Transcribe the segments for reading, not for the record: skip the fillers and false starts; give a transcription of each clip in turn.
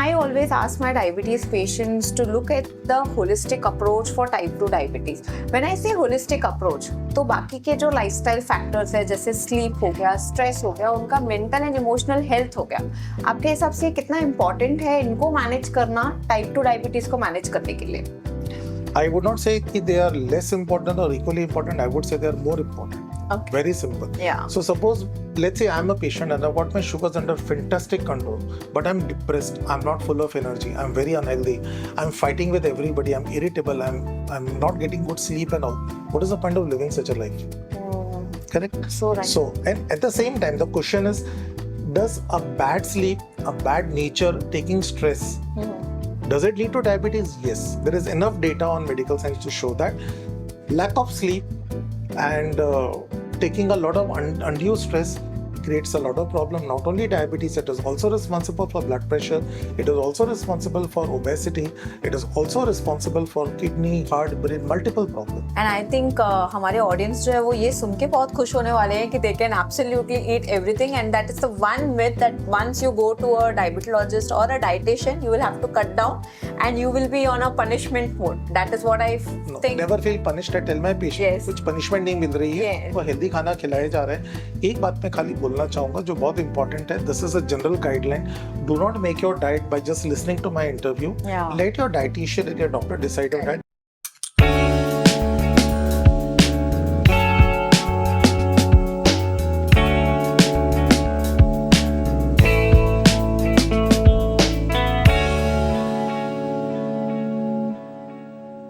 I always ask my diabetes patients to look at the holistic approach for type 2 diabetes. When I say holistic approach, तो बाकी के जो lifestyle factors है जैसे sleep हो गया, stress हो गया, उनका mental and emotional health हो गया, आपके हिसाब से कितना important है इनको manage करना type 2 diabetes को manage करने के लिए? I would not say that they are less important or equally important. I would say they are more important. Okay. Very simple. Yeah. So suppose, let's say I'm a patient and I've got my sugars under fantastic control, but I'm depressed. I'm not full of energy. I'm very unhealthy. I'm fighting with everybody. I'm irritable. I'm not getting good sleep and all. What is the point of living such a life? Correct? So right. So, and at the same time, the question is, does a bad sleep, a bad nature, taking stress, does it lead to diabetes? Yes. There is enough data on medical science to show that lack of sleep and taking a lot of undue stress creates a lot of problem. Not only diabetes, it is also responsible for blood pressure. It is also responsible for obesity. It is also responsible for kidney, heart, brain, multiple problems. And I think हमारे audience जो है वो ये सुन के बहुत खुश होने वाले हैं कि they can absolutely eat everything, and that is the one myth that once you go to a diabetologist or a dietitian, you will have to cut down and you will be on a punishment mode. That is what I think. Never feel punished. I tell my patient, Yes. कुछ punishment नहीं मिल रही है, Yes. वो healthy खाना खिलाया जा रहा है. एक बात मैं खाली बोलना चाहूँगा जो बहुत important है. This is a general guideline. Do not make your diet by just listening to my interview. Yeah. Let your dietitian and your doctor decide your diet.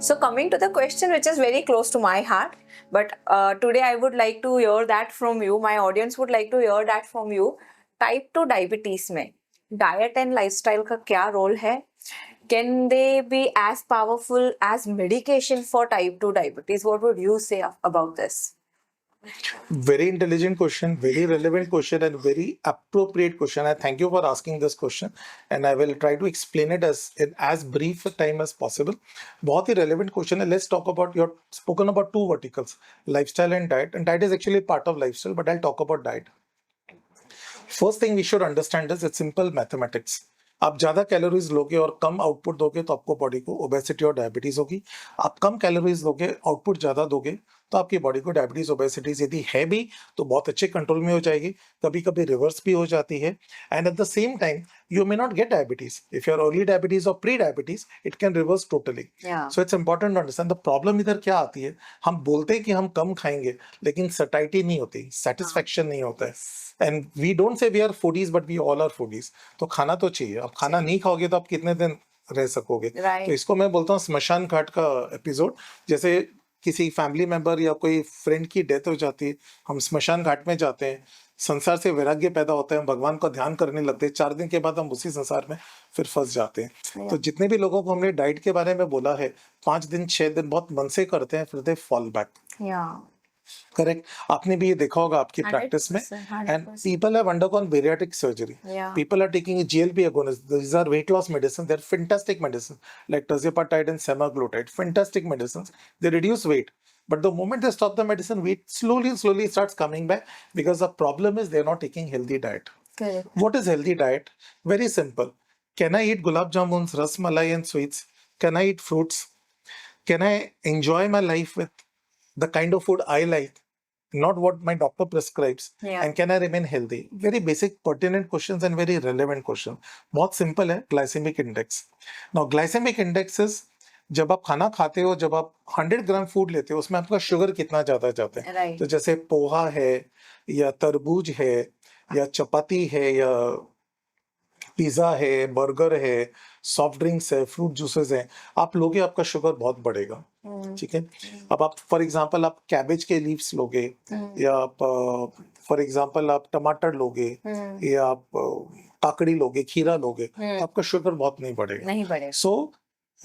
So coming to the question which is very close to my heart, but today I would like to hear that from you. My audience would like to hear that from you. Type 2 diabetes में diet and lifestyle का क्या role है? Can they be as powerful as medication for type 2 diabetes? What would you say about this? Very intelligent question, very relevant question, and very appropriate question. I thank you for asking this question, and I will try to explain it in as brief a time as possible. बहुत ही relevant question है. Let's talk about your spoken about two verticals, lifestyle and diet. And diet is actually part of lifestyle, but I'll talk about diet. First thing we should understand is it's simple mathematics. आप ज्यादा calories लोगे और कम output दोगे तो आपको body को obesity और diabetes होगी. आप कम कैलोरीज लोगे, आउटपुट ज्यादा दोगे तो आपकी बॉडी को डायबिटीज, ओबेसिटी यदि है भी तो बहुत अच्छे कंट्रोल में हो जाएगी. कभी कभी रिवर्स भी हो जाती है. And at the same time you may not get diabetes. If you're early diabetes or pre-diabetes, it can reverse totally. Yeah. So it's important to understand. The problem इधर क्या आती है, हम बोलते हैं कि हम कम खाएंगे लेकिन satiety नहीं होती, satisfaction नहीं होता है. And we don't say we are foodies, but we all are foodies. तो खाना तो चाहिए. अब खाना नहीं खाओगे तो आप कितने दिन रह सकोगे? Right. तो इसको मैं बोलता हूँ स्मशान घाट का एपिसोड. जैसे किसी फैमिली मेंबर या कोई फ्रेंड की डेथ हो जाती है, हम स्मशान घाट में जाते हैं, संसार से वैराग्य पैदा होता है, हम भगवान का ध्यान करने लगते हैं. 4 दिन के बाद हम उसी संसार में फिर फंस जाते हैं. तो जितने भी लोगों को हमने डाइट के बारे में बोला है, 5 दिन 6 दिन बहुत मन से करते हैं, फिर they fall back. Yeah. Correct. आपने भी ये देखा होगा आपकी प्रैक्टिस में. 100%. And people have undergone bariatric surgery. Yeah. People are taking GLP agonists. These are weight loss medicines. They're fantastic medicines like tirzepatide and semaglutide. Fantastic medicines. They reduce weight. But the moment they stop the medicine, weight slowly starts coming back because the problem is they're not taking healthy diet. Correct. What is healthy diet? Very simple. Can I eat gulab jamuns, ras malai and sweets? Can I eat fruits? Can I enjoy my life with the kind of food I like, not what my doctor prescribes? Yeah. And can I remain healthy? Very basic, pertinent questions and very relevant question. बहुत simple है. Glycemic index. Now, glycemic index is जब आप खाना खाते हो, जब आप 100 ग्राम food लेते हो, उसमें आपका शुगर कितना ज्यादा जाता है. Right. तो जैसे पोहा है या तरबूज है या चपाती है या पिज्जा है, बर्गर है, सॉफ्ट ड्रिंक्स है, फ्रूट जूसेस हैं, आप लोगे आपका शुगर बहुत बढ़ेगा. ठीक है. अब आप फॉर एग्जांपल आप कैबेज के लीव्स लोगे या आप फॉर एग्जांपल आप टमाटर लोगे या आप काकड़ी लोगे, खीरा लोगे, तो आपका शुगर बहुत नहीं बढ़ेगा. नहीं बढ़ेगा. सो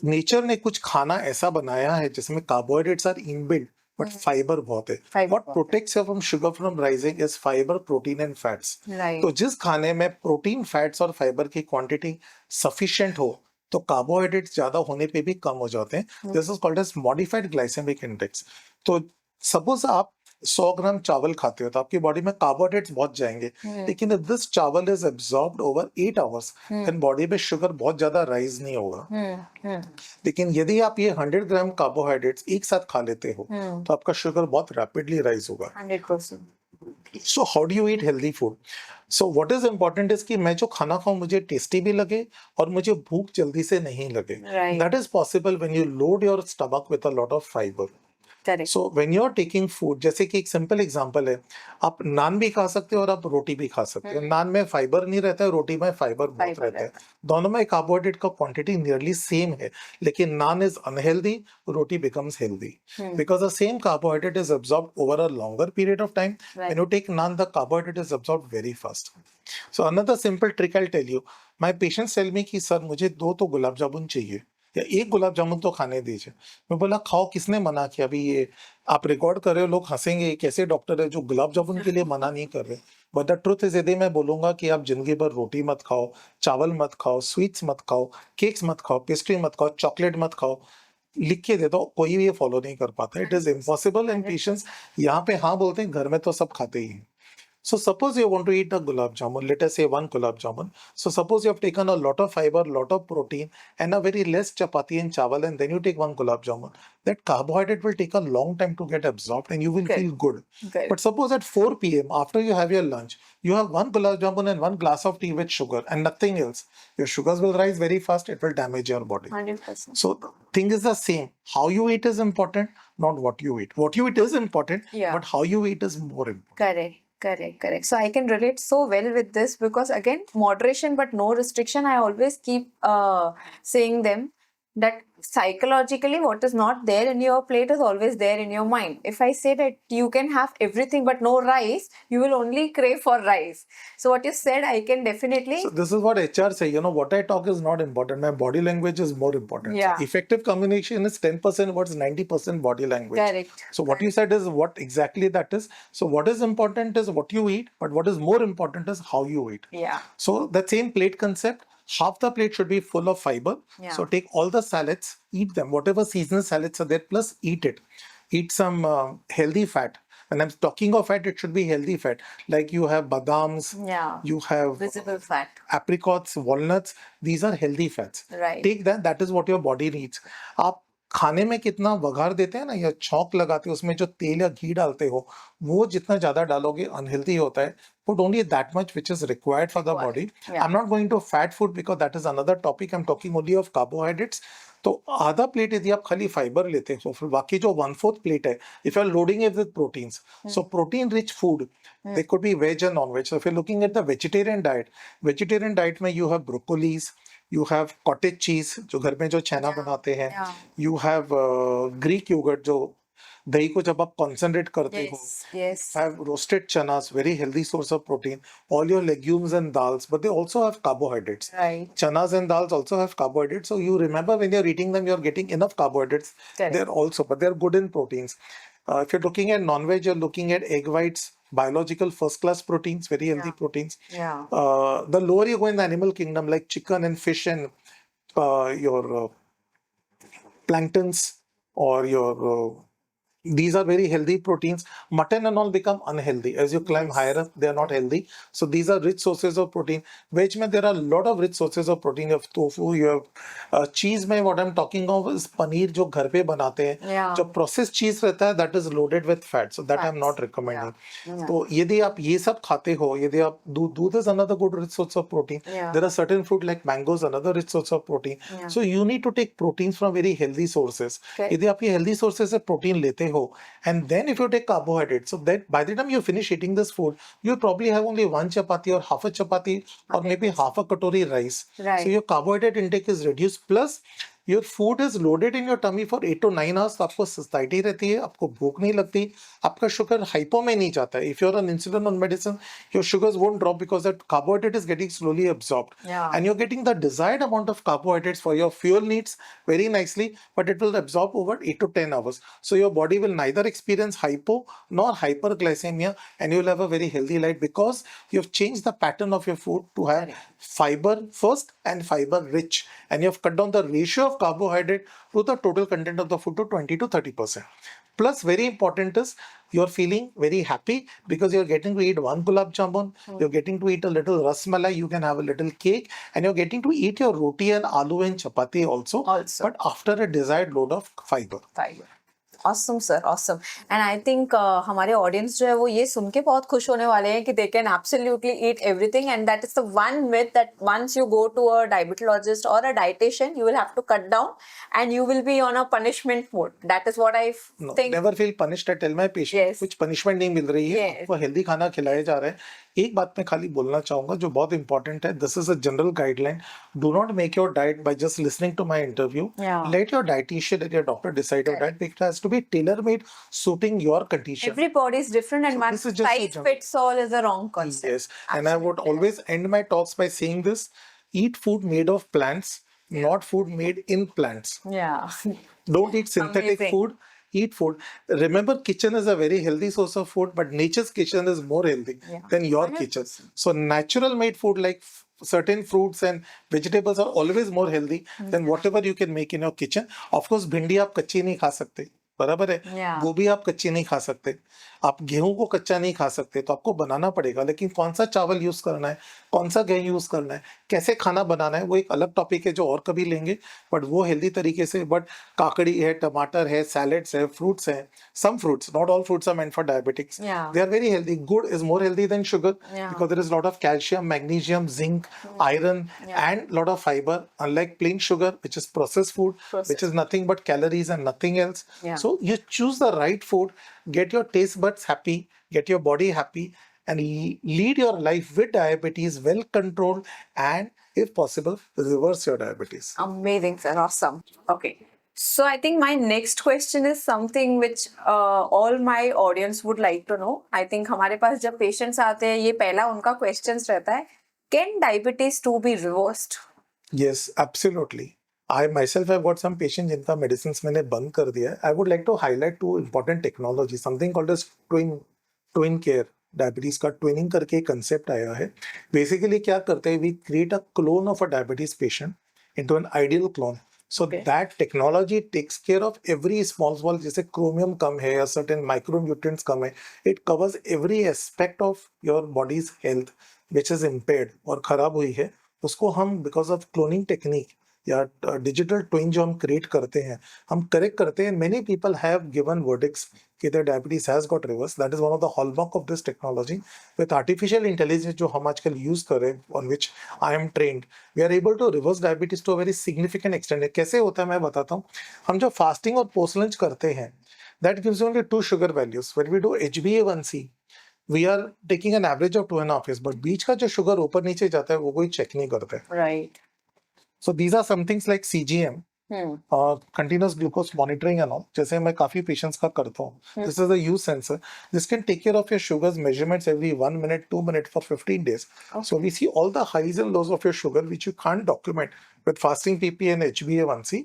नेचर ने कुछ खाना ऐसा बनाया है जिसमें carbohydrates are inbuilt but fibre बहुत है. Fiber व्हाट बहुत है. Protects from sugar from rising is fibre, protein and fats. Right. तो जिस खाने में प्रोटीन, फैट्स और फाइबर की क्वांटिटी सफिशिएंट हो तो कार्बोहाइड्रेट्स ज्यादा होने पे भी कम हो जाते हैं. This is called as modified glycaemic index. तो सपोज आप 100 ग्राम चावल खाते हो तो आपकी बॉडी में कार्बोहाइड्रेट्स बहुत जाएंगे, लेकिन if this चावल is absorbed over 8 hours then body में शुगर बहुत ज्यादा राइज नहीं होगा। लेकिन यदि आप ये 100 ग्राम कार्बोहाइड्रेट्स एक साथ खा लेते हो तो आपका शुगर बहुत रैपिडली राइज होगा। 100%. So how do you eat healthy food? So what is important is कि मैं जो खाना खाऊं मुझे टेस्टी भी लगे और मुझे भूख जल्दी से नहीं लगे। Right. That is possible when you load your stomach with a lot of fibre. Correct. So when you are taking food, जैसे कि एक सिंपल एग्जांपल है, आप नान भी खा सकते हो और आप रोटी भी खा सकते हो। नान में फाइबर नहीं रहता है, रोटी में फाइबर बहुत Fiber रहता है। दोनों में कार्बोहाइड्रेट का क्वांटिटी नियरली सेम है, लेकिन naan is unhealthy, roti becomes healthy because the same carbohydrate is absorbed over a longer period of time. When you take naan the carbohydrate is absorbed very fast. So another simple trick I tell you, my patients tell me कि sir मुझे 2 तो गुलाब जामुन चाहिए या 1 गुलाब जामुन तो खाने दीजिए। मैं बोला खाओ, किसने मना किया? अभी ये आप रिकॉर्ड कर रहे हो, लोग हंसेंगे, ये कैसे डॉक्टर है जो गुलाब जामुन के लिए मना नहीं कर रहे। बट द ट्रुथ इज, यदि मैं बोलूंगा कि आप जिंदगी भर रोटी मत खाओ, चावल मत खाओ, स्वीट्स मत खाओ, केक्स मत खाओ, पेस्ट्री मत खाओ, चॉकलेट मत खाओ, लिख के दे दो, कोई भी ये फॉलो नहीं कर पाता। It is impossible and patients यहाँ पे हाँ बोलते हैं, घर में तो सब खाते ही हैं। So suppose you want to eat a gulab jamun, let us say 1 gulab jamun. So suppose you have taken a lot of fiber, lot of protein, and a very less chapati and chawal, and then you take 1 gulab jamun. That carbohydrate will take a long time to get absorbed, and you will Correct. feel good. Correct. But suppose at 4 p.m. after you have your lunch, you have 1 gulab jamun and 1 glass of tea with sugar and nothing else. Your sugars will rise very fast. It will damage your body. 100%. So the thing is the same. How you eat is important, not what you eat. What you eat is important, Yeah. but how you eat is more important. Correct. Correct, correct. So I can relate so well with this because again, moderation but no restriction. I always keep saying them that psychologically what is not there in your plate is always there in your mind. If I say that you can have everything but no rice, you will only crave for rice. So what you said, I can definitely. So this is what HR say, what I talk is not important. My body language is more important. Yeah. So effective communication is 10% what's 90% body language. Correct. So what you said is what exactly that is. So what is important is what you eat, but what is more important is how you eat. Yeah. So that same plate concept, half the plate should be full of fiber. Yeah. So take all the salads, eat them, whatever seasonal salads are there, plus eat it. Eat some healthy fat. When I'm talking of fat, it should be healthy fat. Like you have badams, Yeah. you have Visible fat. apricots, walnuts. These are healthy fats. Right. Take that. That is what your body needs. आप खाने में कितना वघार देते हैं ना या छौंक लगाते हो, उसमें जो तेल या घी डालते हो, वो जितना ज्यादा डालोगे अनहेल्दी होता है. Put only that much which is required for the body. Yeah. I'm not going to fat food because that is another topic. I'm talking only of carbohydrates. तो आधा प्लेट यदि आप खाली फाइबर लेते हो, फिर बाकी जो 1/4 प्लेट है, if you are loading it with proteins, so protein rich food, they could be veg and non-veg. So if you're looking at the vegetarian diet में you have broccolis, you have cottage cheese जो घर में जो छेना बनाते हैं, Yeah. you have Greek yogurt जो दही को जब आप concentrate करते हो, Yes. Yes. have roasted chanas, very healthy source of protein, all your legumes and dals, but they also have carbohydrates. Right. Chanas and dals also have carbohydrates. So you remember when you're eating them, you're getting enough carbohydrates. Correct. They're also, but they're good in proteins. If you're looking at non-veg, you're looking at egg whites, biological first-class proteins, very healthy proteins. Yeah. The lower you go in the animal kingdom, like chicken and fish and your planktons or your these are very healthy proteins. Mutton and all become unhealthy. As you climb higher up, they are not healthy. So these are rich sources of protein. Veg mein there are a lot of rich sources of protein. You have tofu, you have cheese mein what I'm talking of is paneer jo ghar pe banate hain. Yeah. जो processed cheese रहता है, that is loaded with fat. So that I'm not recommending. तो यदि आप ये सब खाते हो, यदि आप दूध is another good rich source of protein. Yeah. There are certain fruit like mangoes, another rich source of protein. Yeah. So you need to take proteins from very healthy sources. Okay. यदि आप ये healthy sources से protein लेते हो, and then if you take carbohydrates, so that by the time you finish eating this food, you probably have only 1 chapati or half a chapati or maybe half a katori rice. Right. So your carbohydrate intake is reduced, plus your food is loaded in your tummy for 8 to 9 hours. तो आपको satiety रहती है, आपको भूख नहीं लगती, आपका sugar hypo में नहीं जाता है. If you're on insulin on medicine, your sugars won't drop because that carbohydrate is getting slowly absorbed. Yeah. And you're getting the desired amount of carbohydrates for your fuel needs very nicely, but it will absorb over 8 to 10 hours. So your body will neither experience hypo nor hyperglycemia, and you'll have a very healthy life because you've changed the pattern of your food to have fiber first and fiber rich, and you've cut down the ratio of carbohydrate to the total content of the food to 20 to 30%. Plus, very important is you're feeling very happy because you're getting to eat one gulab jamun, you're getting to eat a little rasmalai, you can have a little cake, and you're getting to eat your roti and aloo and chapati also, Also. but after a desired load of fiber. Fiber. Awesome sir, awesome. And I think हमारे audience जो है वो ये सुन के बहुत खुश होने वाले हैं कि they can absolutely eat everything, and that is the one myth that once you go to a diabetologist or a dietitian, you will have to cut down and you will be on a punishment mode. That is what I No, think. never feel punished. I tell my patient Yes. कुछ punishment नहीं मिल रही है, Yes. आपको healthy खाना खिलाया जा रहा है. एक बात मैं खाली बोलना चाहूंगा जो बहुत इंपॉर्टेंट है. This is a general guideline. Do not make your diet by just listening to my interview. Yeah. Let your dietitian and your doctor decide your diet. It has to be tailor made suiting your condition. Every body is different, and So one this is just a size general- fits all is a wrong concept. Yes, and I would always end my talks by saying this: eat food made of plants, not food made in plants. Yeah. Don't eat synthetic Amazing. food. Eat food. Remember, kitchen is a very healthy source of food, but nature's kitchen is more healthy Yeah. than your 100%. kitchen. So natural made food like certain fruits and vegetables are always more healthy than whatever you can make in your kitchen. Of course, भिंडी आप कच्ची नहीं खा सकते, बराबर है. Yeah. गोभी आप कच्ची नहीं खा सकते, आप गेहूं को कच्चा नहीं खा सकते, तो आपको बनाना पड़ेगा. लेकिन कौन सा चावल यूज करना है, कौन सा गेहूं यूज करना है, कैसे खाना बनाना है, वो एक अलग टॉपिक है जो और कभी लेंगे. बट वो हेल्दी तरीके से. बट काकड़ी है, टमाटर है, सैलेड्स है, फ्रूट्स है. Some fruits, not all fruits are meant for diabetics. Yeah. They are very healthy. Good is more healthy than sugar Yeah. because there is a lot of calcium, magnesium, zinc, iron, and lot of fiber. Unlike plain sugar, which is processed food, which is nothing but calories and nothing else. Yeah. So you choose the right food, get your taste buds happy, get your body happy, and lead your life with diabetes well controlled, and if possible, reverse your diabetes. Amazing, sir. Awesome. Okay. So I think my next question is something which all my audience would like to know. I think हमारे पास जब patients आते हैं ये पहला उनका questions रहता है, can diabetes too be reversed? Yes, absolutely. I myself have got some patients जिनका medicines मैंने बंद कर दिया है. I would like to highlight two important technologies, something called as twin care. Diabetes का ट्विनिंग करके एक कंसेप्ट आया है. बेसिकली क्या करते हैं, we create a clone of a diabetes patient into an ideal clone. So Okay. that technology takes care of every small, जैसे chromium कम है या certain micronutrients कम है, it covers every aspect of your body's health which is impaired और खराब हुई है. उसको हम because of cloning technique या डिजिटल ट्विन जो हम क्रिएट करते हैं, हम करेक्ट करते हैं. Many people have given verdicts कि their diabetes has got reversed. That is one of the hallmark of this technology. With artificial intelligence जो हम आजकल यूज कर रहे हैं, on which I am trained, we are able to reverse diabetes to a very significant extent. कैसे होता है मैं बताता हूँ. हम जब फास्टिंग और पोस्ट लंच करते हैं, that gives you only 2 sugar values. When we do HbA1c, we are taking an average of 2.5 years, but बीच का जो शुगर ऊपर नीचे जाता है वो कोई चेक नहीं करता है. Right. So these are some things like CGM, continuous glucose monitoring and all. जैसे मैं काफी patients का करता हूँ. This is a use sensor. This can take care of your sugars measurements every 1 minute, 2 minutes for 15 days. So we see all the highs and lows of your sugar which you can't document with fasting PP and HbA1c.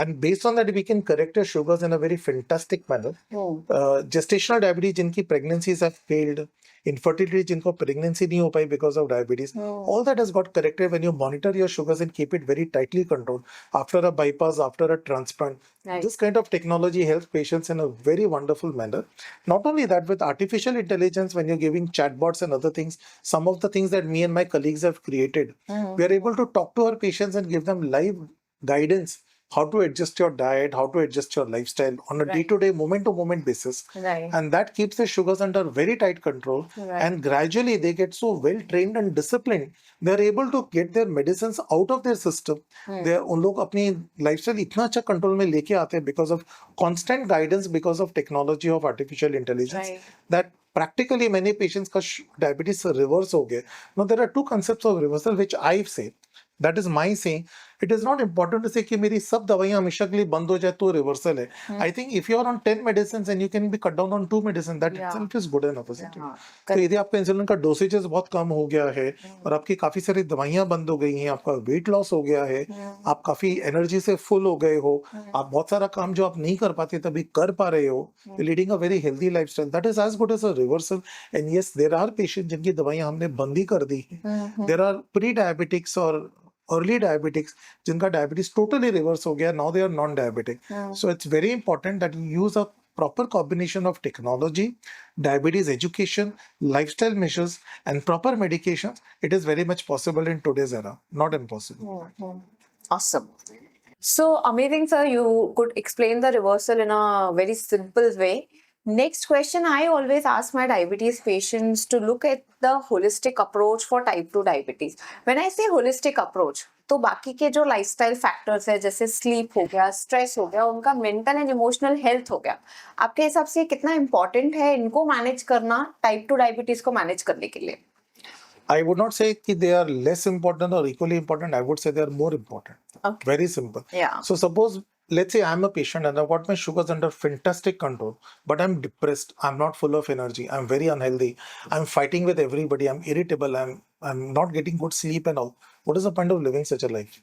And based on that, we can correct your sugars in a very fantastic manner. Gestational diabetes, जिनकी pregnancies have failed, infertility, जिनको pregnancy नहीं हो पाई because of diabetes, all that has got corrected when you monitor your sugars and keep it very tightly controlled after a bypass, after a transplant. Right. This kind of technology helps patients in a very wonderful manner. Not only that, with artificial intelligence, when you're giving chatbots and other things, some of the things that me and my colleagues have created, we are able to talk to our patients and give them live guidance. How to adjust your diet, how to adjust your lifestyle on a day-to-day, moment-to-moment basis. Right. And that keeps the sugars under very tight control. Right. And gradually they get so well trained and disciplined, they're able to get their medicines out of their system. उन लोग अपनी lifestyle इतना अच्छा control में लेके आते हैं because of constant guidance, because of technology of artificial intelligence. Right. That practically many patients का diabetes reverse हो गया. Now there are two concepts of reversal which I say. That is my saying. It is not important to say कि मेरी सब दवाइयाँ हमेशा के लिए बंद हो जाए तो रिवर्सल है. I think if you are on 10 medicines and you can be cut down on 2 medicines, that itself is good enough, isn't it? तो यदि आपका इंसुलिन का डोसेजेस बहुत कम हो गया है और आपकी काफी सारी दवाइयाँ बंद हो गई हैं, आपका वेट लॉस हो गया है, आप काफी एनर्जी से फुल हो गए हो, आप बहुत सारा काम जो आप नहीं कर पाते तभी कर पा रहे हो, leading a very healthy lifestyle, that is as good as a reversal. And yes, there are patient जिनकी दवाइयाँ हमने बंद ही कर दी. देयर आर प्री डायबिटिक्स और early diabetics जिनका diabetes totally reverse हो गया, now they are non-diabetic. So it's very important that you use a proper combination of technology, diabetes education, lifestyle measures, and proper medications, it is very much possible in today's era. Not impossible. Awesome. So amazing, sir. You could explain the reversal in a very simple way. Next question, I always ask my diabetes patients to look at the holistic approach for type 2 diabetes. When I say holistic approach, तो बाकी के जो lifestyle factors है जैसे sleep हो गया, stress हो गया, उनका मेंटल एंड इमोशनल हेल्थ हो गया, आपके हिसाब से कितना इंपॉर्टेंट है इनको मैनेज करना टाइप 2 डायबिटीज को मैनेज करने के लिए? I would not say that they are less important or equally important. I would say they are more important. Okay. Very simple. Yeah. So suppose, let's say I'm a patient and I've got my sugars under fantastic control, but I'm depressed. I'm not full of energy. I'm very unhealthy. I'm fighting with everybody. I'm irritable. I'm not getting good sleep and all. What is the point of living such a life?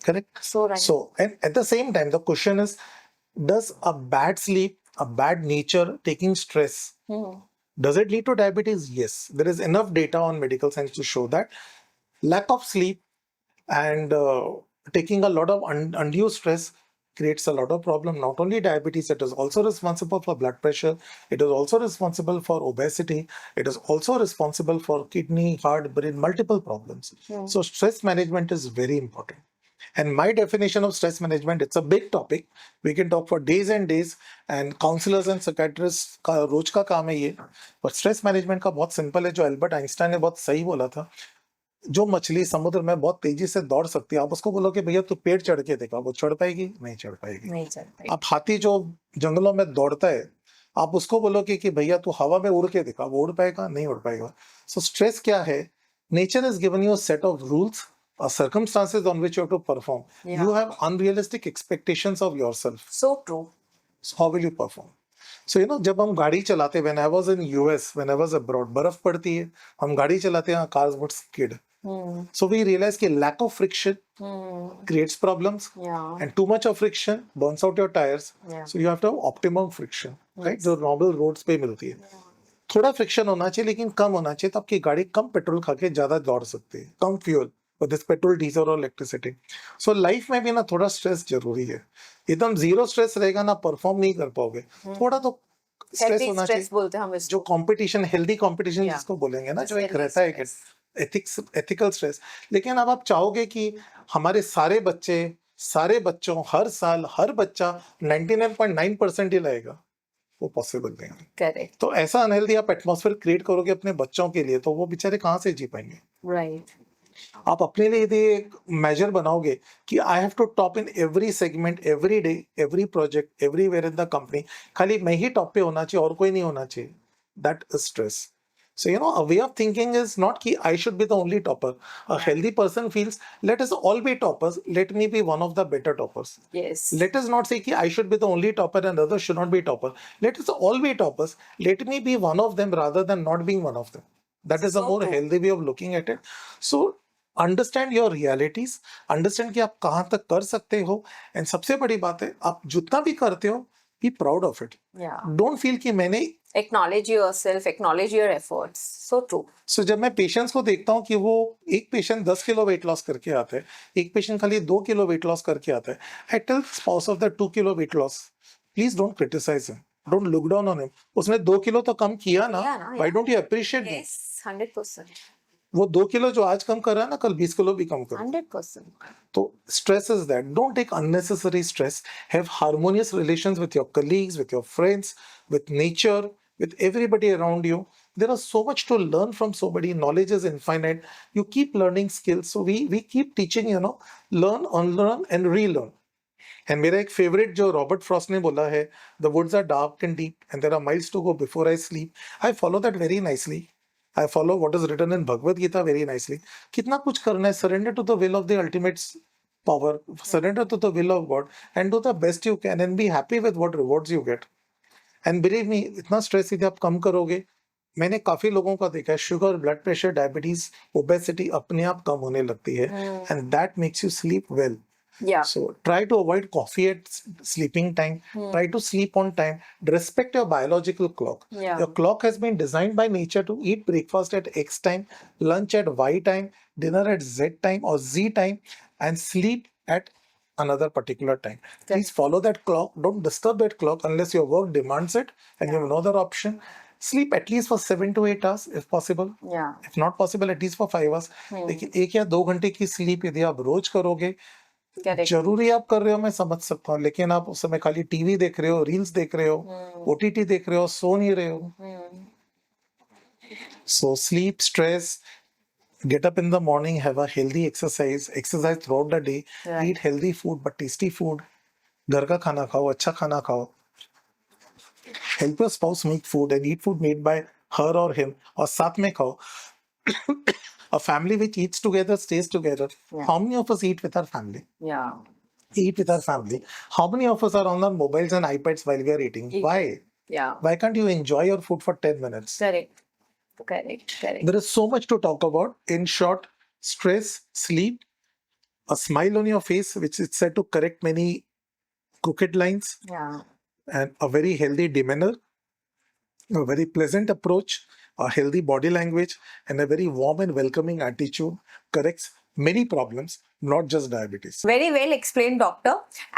Correct? So right. So, and at the same time, the question is, does a bad sleep, a bad nature, taking stress, does it lead to diabetes? Yes. There is enough data on medical science to show that lack of sleep and taking a lot of undue stress creates a lot of problem. Not only diabetes, it is also responsible for blood pressure. It is also responsible for obesity. It is also responsible for kidney, heart, brain, multiple problems. So stress management is very important. And my definition of stress management, it's a big topic. We can talk for days and days. And counselors and psychiatrists का रोज का काम है ये. But stress management का बहुत simple है, जो Albert Einstein ने बहुत सही बोला था. जो मछली समुद्र में बहुत तेजी से दौड़ सकती है, आप उसको बोलो कि भैया तू पेड़ चढ़ के देखा, वो चढ़ पाएगी? नहीं चढ़ पाएगी. नहीं चल पाएगी. आप हाथी जो जंगलों में दौड़ता है, आप उसको बोलो कि भैया तू हवा में उड़ के देखा, वो उड़ पाएगा? नहीं उड़ पाएगा. सो स्ट्रेस क्या है? Nature has given you a set of rules, circumstances on which you have to perform. Yeah. You have unrealistic expectations of yourself. So true. So how will you perform? So जब हम गाड़ी चलाते, when I was in US, when I was abroad, बर्फ पड़ती है, हम गाड़ी चलाते हैं, cars would skid. So we realized कि lack of friction creates problems, Yeah. and too much of friction burns out your tires. Yeah. So you have to have optimum friction, right? जो normal roads पे मिलती है. थोड़ा friction होना चाहिए, लेकिन कम होना चाहिए, तो आपकी गाड़ी कम पेट्रोल खा के ज्यादा दौड़ सकती है. कम fuel with this petrol, diesel और इलेक्ट्रिसिटी. सो लाइफ में भी ना थोड़ा स्ट्रेस जरूरी है. एकदम जीरो स्ट्रेस रहेगा ना, परफॉर्म नहीं कर पाओगे. थोड़ा तो स्ट्रेस होना चाहिए. बोलते हैं हम इसको. जो कंपटीशन, हेल्दी कंपटीशन Yeah. जिसको बोलेंगे ना, जो Just एक healthy रहता है stress. Ethical stress. लेकिन अब आप चाहोगे कि हमारे सारे बच्चों हर साल हर बच्चा 99.9% ही लाएगा, वो पॉसिबल नहीं है. करेक्ट. तो ऐसा अनहेल्दी आप एटमॉस्फेयर क्रिएट करोगे अपने बच्चों के लिए, तो वो बेचारे कहाँ से जी पाएंगे? राइट. आप अपने लिए यदि एक मेजर बनाओगे कि I have to top in every segment, every day, every project, everywhere in the company, खाली मैं ही टॉप पे होना चाहिए और कोई नहीं होना चाहिए, that is stress. So a way of thinking is not कि I should be the only topper. A healthy person feels, let us all be toppers, let me be one of the better toppers. Yes. Let us not say कि I should be the only topper and others should not be topper. Let us all be toppers. Let me be one of them rather than not being one of them. That is a So more true. healthy way of looking at it. So understand your realities. Understand कि आप कहाँ तक कर सकते हो. And सबसे बड़ी बात है, आप जितना भी करते हो, be proud of it. Yeah. Don't feel कि मैंने Acknowledge yourself, acknowledge your efforts. So true. सो जब मैं पेशेंट्स को देखता हूँ कि वो एक पेशेंट 10 किलो वेट लॉस करके आता है, एक पेशेंट खाली 2 किलो वेट लॉस करके आता है, I tell spouse of the 2 kilo weight loss, please don't criticise him, don't look down on him. उसने 2 किलो तो कम किया ना, Yeah, why don't you appreciate him? Yes. 100%. वो 2 किलो जो आज कम कर रहा है ना, कल 20 किलो भी कम कर. 100%. तो stress is that. Don't take unnecessary stress. Have harmonious relations with your colleagues, with your friends, with nature, with everybody around you. There are so much to learn from somebody. Knowledge is infinite. You keep learning skills. So we keep teaching, learn, unlearn, and relearn. And मेरा एक favorite जो Robert Frost ने बोला है, the woods are dark and deep, and there are miles to go before I sleep. I follow that very nicely. I follow what is written in Bhagavad Gita very nicely. कितना कुछ करना है, surrender to the will of the ultimate power, surrender to the will of God, and do the best you can, and be happy with what rewards you get. And believe me, इतना stress यदि आप कम करोगे, मैंने काफी लोगों का देखा है, sugar, blood pressure, diabetes, obesity अपने आप कम होने लगती है, and that makes you sleep well. Yeah. So try to avoid coffee at sleeping time. Try to sleep on time. Respect your biological clock. Yeah. Your clock has been designed by nature to eat breakfast at X time, lunch at Y time, dinner at Z time or Z time, and sleep at another particular time. Please follow that clock. Don't disturb that clock unless your work demands it and you have no other option. Sleep at least for 7 to 8 hours if possible. Yeah. If not possible, at least for 5 hours. लेकिन 1 या 2 घंटे की sleep यदि आप रोज करोगे, Correct. जरूरी आप कर रहे हो मैं समझ सकता हूँ, लेकिन आप उस समय खाली टीवी देख रहे हो, रील्स देख रहे हो, ओटीटी देख रहे हो, सो नहीं रहे हो. So sleep, stress, get up in the morning, have a healthy exercise throughout the day, Right. eat healthy food but tasty food. घर का खाना खाओ, अच्छा खाना खाओ. Help your spouse make food and eat food made by her or him, और साथ में खाओ. A family which eats together stays together. Yeah. How many of us eat with our family? Yeah. Eat with our family. How many of us are on our mobiles and iPads while we are eating? Eat. Why? Yeah. Why can't you enjoy your food for 10 minutes? Correct. Correct. Correct. There is so much to talk about. In short, stress, sleep, a smile on your face, which is said to correct many crooked lines, Yeah. and a very healthy demeanor, a very pleasant approach, a healthy body language, and a very warm and welcoming attitude corrects many problems, not just diabetes. Very well explained, doctor,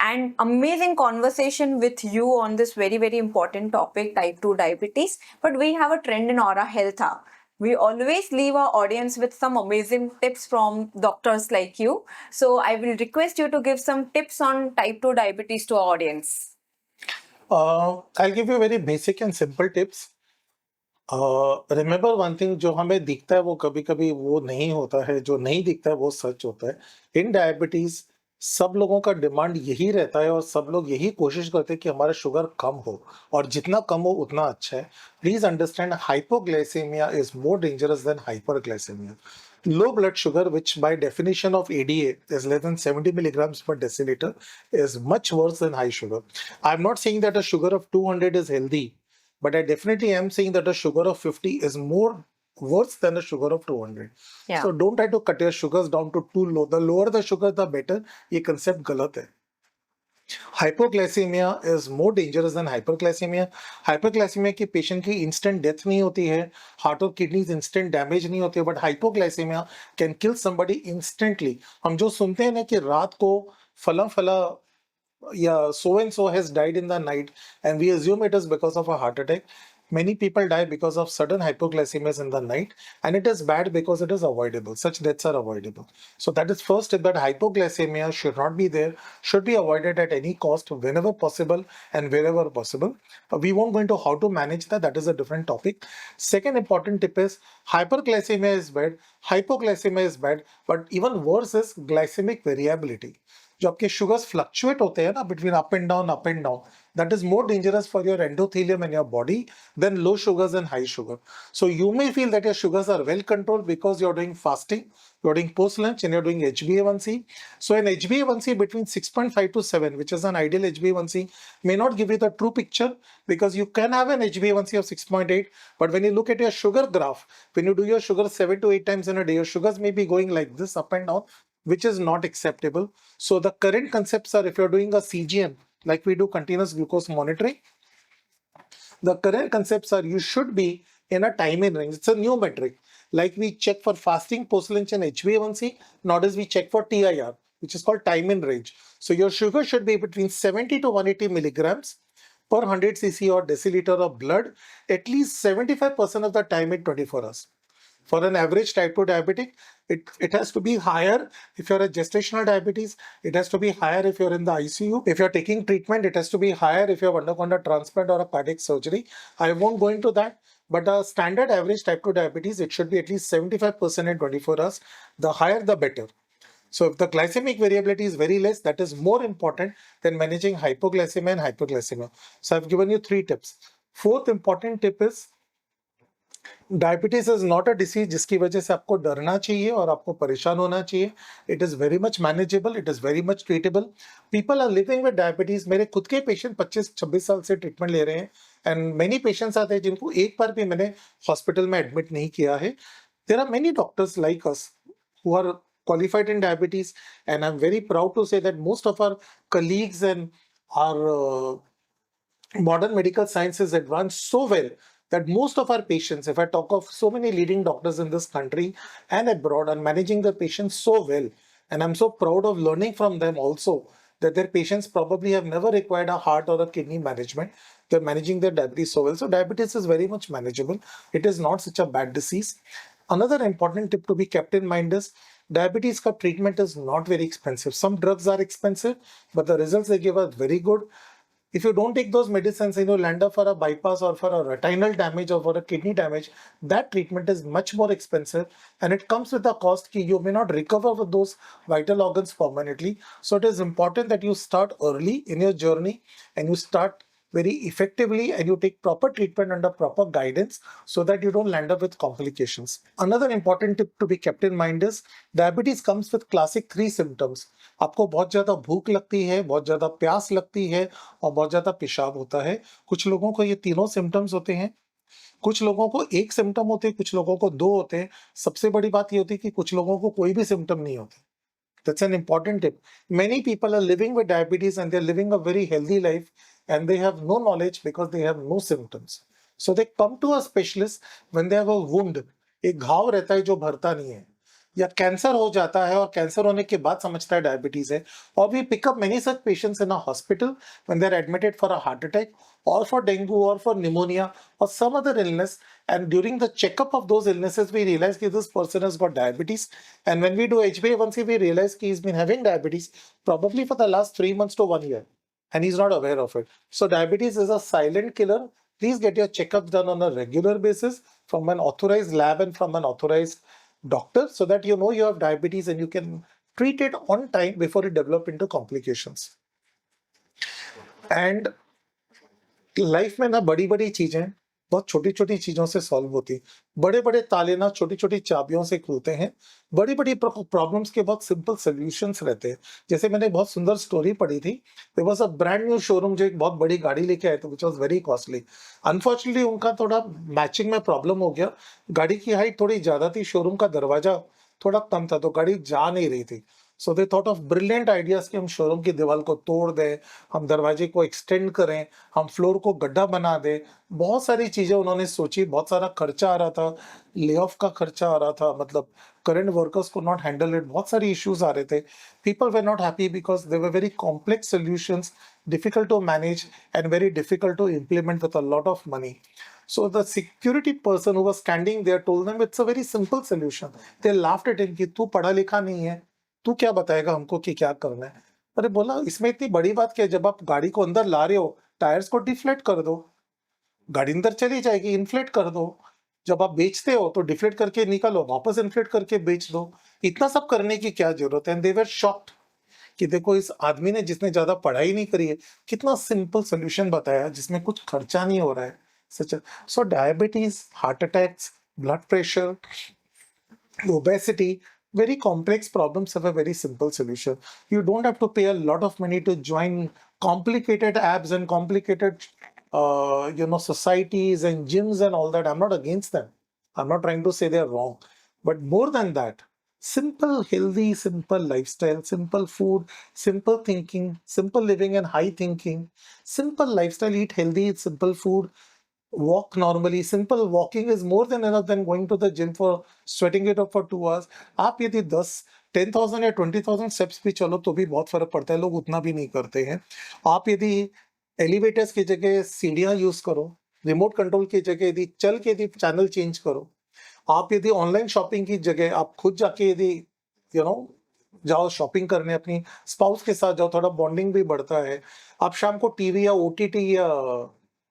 and amazing conversation with you on this very, very important topic, type 2 diabetes. But we have a trend in Aura Health. We always leave our audience with some amazing tips from doctors like you. So I will request you to give some tips on type 2 diabetes to our audience. I'll give you very basic and simple tips. Remember one thing, जो हमें दिखता है वो कभी कभी वो नहीं होता है, जो नहीं दिखता है वो सच होता है. इन डायबिटीज सब लोगों का डिमांड यही रहता है और सब लोग यही कोशिश करते हैं कि हमारा शुगर कम हो, और जितना कम हो उतना अच्छा है. Please understand, hypoglycaemia is more dangerous than hyperglycaemia. Low blood sugar, which by definition of ADA is less than 70 milligrams per deciliter, is much worse than high sugar. I'm not saying that a sugar of 200 is healthy, but I definitely am saying that a sugar of 50 is more worse than a sugar of 200. Yeah. So don't try to cut your sugars down to too low. The lower the sugar, the better. ये concept गलत है. Hypoglycaemia is more dangerous then hyperglycaemia. Hyperglycaemia की patient की instant death नहीं होती है, heart और kidneys instant damage नहीं होती है, but hypoglycaemia can kill somebody instantly. हम जो सुनते हैं ना कि रात को फला फला या so and so has died in the night and we assume it is because of a heart attack. Many people die because of sudden hypoglycemias in the night, and it is bad because it is avoidable. Such deaths are avoidable. So that is first step, that hypoglycemia should not be there, should be avoided at any cost whenever possible and wherever possible. We won't go into how to manage that. That is a different topic. Second important tip is hyperglycemia is bad, hypoglycemia is bad, but even worse is glycemic variability. जो आपके sugars fluctuate होते हैं ना between up and down, that is more dangerous for your endothelium and your body than low sugars and high sugar. So you may feel that your sugars are well controlled because you're doing fasting, you're doing post lunch, and you're doing HbA1c. So an HbA1c between 6.5 to 7, which is an ideal HbA1c, may not give you the true picture, because you can have an HbA1c of 6.8, but when you look at your sugar graph, when you do your sugar 7 to 8 times in a day, your sugars may be going like this up and down, which is not acceptable. So the current concepts are, if you're doing a CGM, like we do continuous glucose monitoring, the current concepts are you should be in a time in range. It's a new metric. Like we check for fasting, post-lunch and HbA1c, nowadays we check for TIR, which is called time in range. So your sugar should be between 70 to 180 milligrams per 100 cc or deciliter of blood, at least 75% of the time in 24 hours. For an average type 2 diabetic, it has to be higher if you're a gestational diabetes. It has to be higher if you're in the ICU. If you're taking treatment, it has to be higher if you've undergone a transplant or a cardiac surgery. I won't go into that. But a standard average type 2 diabetes, it should be at least 75% in 24 hours. The higher, the better. So if the glycemic variability is very less, that is more important than managing hypoglycemia and hyperglycemia. So I've given you 3 tips. Fourth important tip is, diabetes is not a disease जिसकी वजह से आपको डरना चाहिए और आपको परेशान होना चाहिए. It is very much manageable, it is very much treatable. People are living with diabetes. मेरे खुद के पेशेंट 25-26 साल से ट्रीटमेंट ले रहे हैं, एंड मेनी पेशेंट्स आते हैं जिनको एक बार भी मैंने हॉस्पिटल में एडमिट नहीं किया है. There are many doctors like us who are qualified in diabetes, and I'm very proud to say that most of our colleagues and our modern medical science is advanced so well that most of our patients, if I talk of so many leading doctors in this country and abroad, are managing their patients so well. And I'm so proud of learning from them also, that their patients probably have never required a heart or a kidney management. They're managing their diabetes so well. So diabetes is very much manageable. It is not such a bad disease. Another important tip to be kept in mind is diabetes ka treatment is not very expensive. Some drugs are expensive, but the results they give are very good. If you don't take those medicines and you land up for a bypass or for a retinal damage or for a kidney damage, that treatment is much more expensive, and it comes with a cost that you may not recover with those vital organs permanently. So it is important that you start early in your journey and you start very effectively and you take proper treatment under proper guidance so that you don't land up with complications. Another important tip to be kept in mind is diabetes comes with classic 3 symptoms. आपको बहुत ज्यादा भूख लगती है, बहुत ज्यादा प्यास लगती है और बहुत ज्यादा पेशाब होता है. कुछ लोगों को ये तीनों सिम्टम्स होते हैं, कुछ लोगों को एक सिम्टम होते हैं, कुछ लोगों को 2 होते हैं. सबसे बड़ी बात ये होती है कि कुछ लोगों को कोई भी सिम्टम नहीं होते. That's an important tip. Many people are living with diabetes and they're living a very healthy life and they have no knowledge because they have no symptoms. So they come to a specialist when they have a wound. एक घाव रहता है जो भरता नहीं है, या cancer हो जाता है और कैंसर होने के बाद समझता है डायबिटीज है. और we pick up many such patients in a hospital when they are admitted for a heart attack or for dengue or for pneumonia or some other illness, and during the checkup of those illnesses we realize that this person has got diabetes, and when we do HbA1c we realize that he's been having diabetes probably for the last 3 months to 1 year and he's not aware of it. So diabetes is a silent killer. Please get your checkups done on a regular basis from an authorized lab and from an authorized doctor so that you know you have diabetes and you can treat it on time before it develops into complications. And life में ना बड़ी बड़ी चीजें बहुत छोटी छोटी चीजों से सॉल्व होती. बड़े बड़े ताले ना छोटी छोटी चाबियों से खुलते हैं. बड़ी बड़ी प्रॉब्लम्स के बहुत सिंपल सोल्यूशंस रहते हैं. जैसे मैंने बहुत सुंदर स्टोरी पढ़ी थी. There was a brand new showroom जो एक बहुत बड़ी गाड़ी लेके आए थे which was very costly. Unfortunately उनका थोड़ा मैचिंग में प्रॉब्लम हो गया. गाड़ी की हाइट थोड़ी ज्यादा थी, शोरूम का दरवाजा थोड़ा कम था, तो गाड़ी जा नहीं रही थी. So they thought of brilliant ideas कि हम शोरूम की दीवार को तोड़ दें, हम दरवाजे को एक्सटेंड करें, हम फ्लोर को गड्ढा बना दें. बहुत सारी चीजें उन्होंने सोची. बहुत सारा खर्चा आ रहा था, ले ऑफ का खर्चा आ रहा था, मतलब करंट वर्कर्स को नॉट हैंडल इट. बहुत सारे इश्यूज आ रहे थे. People were not happy because they were very complex solutions, difficult to manage and very difficult to implement with a lot of money. So the security person who was standing there told them it's a very simple solution. They laughed at him कि तू पढ़ा लिखा नहीं है, तू क्या बताएगा हमको कि क्या करना है. अरे बोला इसमें इतनी बड़ी बात क्या है, जब आप गाड़ी को अंदर ला रहे हो टायर्स को डिफ्लेट कर दो, गाड़ी अंदर चली जाएगी. इन्फ्लेट कर दो. जब आप बेचते हो तो डिफ्लेट करके निकालो, वापस इन्फ्लेट करके बेच दो. इतना सब करने की क्या जरूरत है. एंड दे वर शॉक्ड कि देखो इस आदमी ने जिसने ज्यादा पढ़ाई नहीं करी है कितना सिंपल सोल्यूशन बताया जिसमें कुछ खर्चा नहीं हो रहा है. सच. So diabetes, heart attacks, blood pressure, obesity, very complex problems have a very simple solution. You don't have to pay a lot of money to join complicated apps and complicated societies and gyms and all that. I'm not against them. I'm not trying to say they're wrong. But more than that, simple, healthy, simple lifestyle, simple food, simple thinking, simple living and high thinking, simple lifestyle, eat healthy, simple food, walk normally. Simple walking is more than enough than going to the gym for sweating it up for 2 hours. आप यदि 10,000 या 20,000 steps भी चलो तो भी बहुत फर्क पड़ता है. लोग उतना भी नहीं करते हैं. आप यदि एलिवेटर्स की जगह सीढ़ियां यूज करो, रिमोट कंट्रोल की जगह यदि चल के यदि चैनल चेंज करो, आप यदि ऑनलाइन शॉपिंग की जगह आप खुद जाके यदि जाओ शॉपिंग करने, अपनी स्पाउस के साथ जाओ, थोड़ा बॉन्डिंग भी बढ़ता है. आप शाम को टीवी या ओटीटी या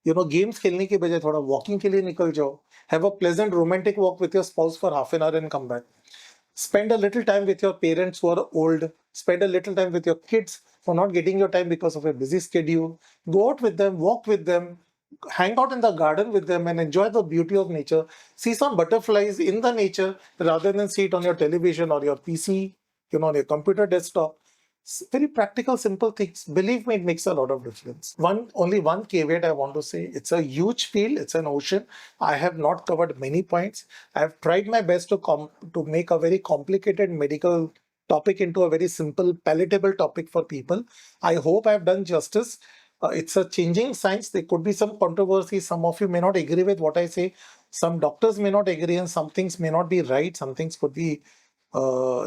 गेम्स खेलने के बजाय थोड़ा वॉकिंग के लिए निकल जाओ. Have a pleasant romantic walk with your spouse for half an hour and come back. Spend a little time with your parents who are old. Spend a little time with your kids who are not getting your time because of a busy schedule. Go out with them, walk with them, hang out in the garden with them and enjoy the beauty of nature. See some butterflies in the nature rather than see it on your television or your PC, on your computer desktop. Very practical, simple things. Believe me, it makes a lot of difference. Only one caveat I want to say. It's a huge field. It's an ocean. I have not covered many points. I have tried my best to make a very complicated medical topic into a very simple, palatable topic for people. I hope I have done justice. It's a changing science. There could be some controversy. Some of you may not agree with what I say. Some doctors may not agree, and some things may not be right. Some things could be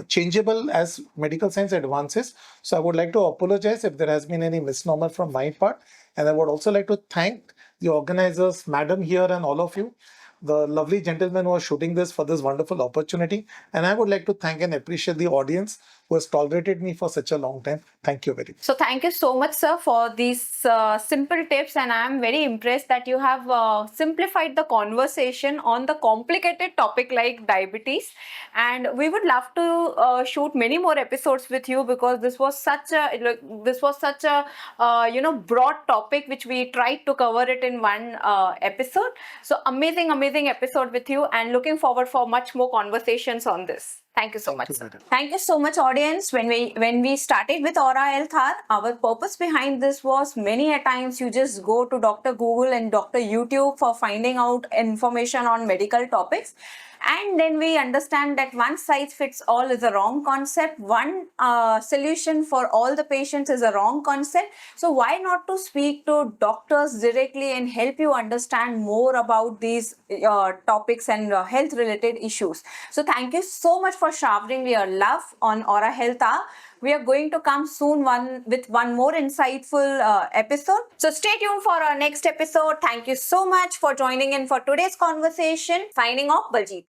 changeable as medical science advances. So I would like to apologize if there has been any misnomer from my part. And I would also like to thank the organizers, madam here, and all of you, the lovely gentleman who are shooting this, for this wonderful opportunity. And I would like to thank and appreciate the audience who has tolerated me for such a long time. Thank you very much. So thank you so much, sir, for these simple tips, and I am very impressed that you have simplified the conversation on the complicated topic like diabetes. And we would love to shoot many more episodes with you, because this was such a broad topic which we tried to cover it in one episode. So amazing episode with you, and looking forward for much more conversations on this. Thank you so much, sir. Thank you so much, audience. When we started with Aura Health Hour, our purpose behind this was, many a times you just go to Dr. Google and Dr. YouTube for finding out information on medical topics. And then we understand that one size fits all is a wrong concept. One solution for all the patients is a wrong concept. So why not to speak to doctors directly and help you understand more about these topics and health related issues. So thank you so much for showering your love on Aura Health Hour. We are going to come soon with one more insightful episode. So stay tuned for our next episode. Thank you so much for joining in for today's conversation. Signing off, Baljeet.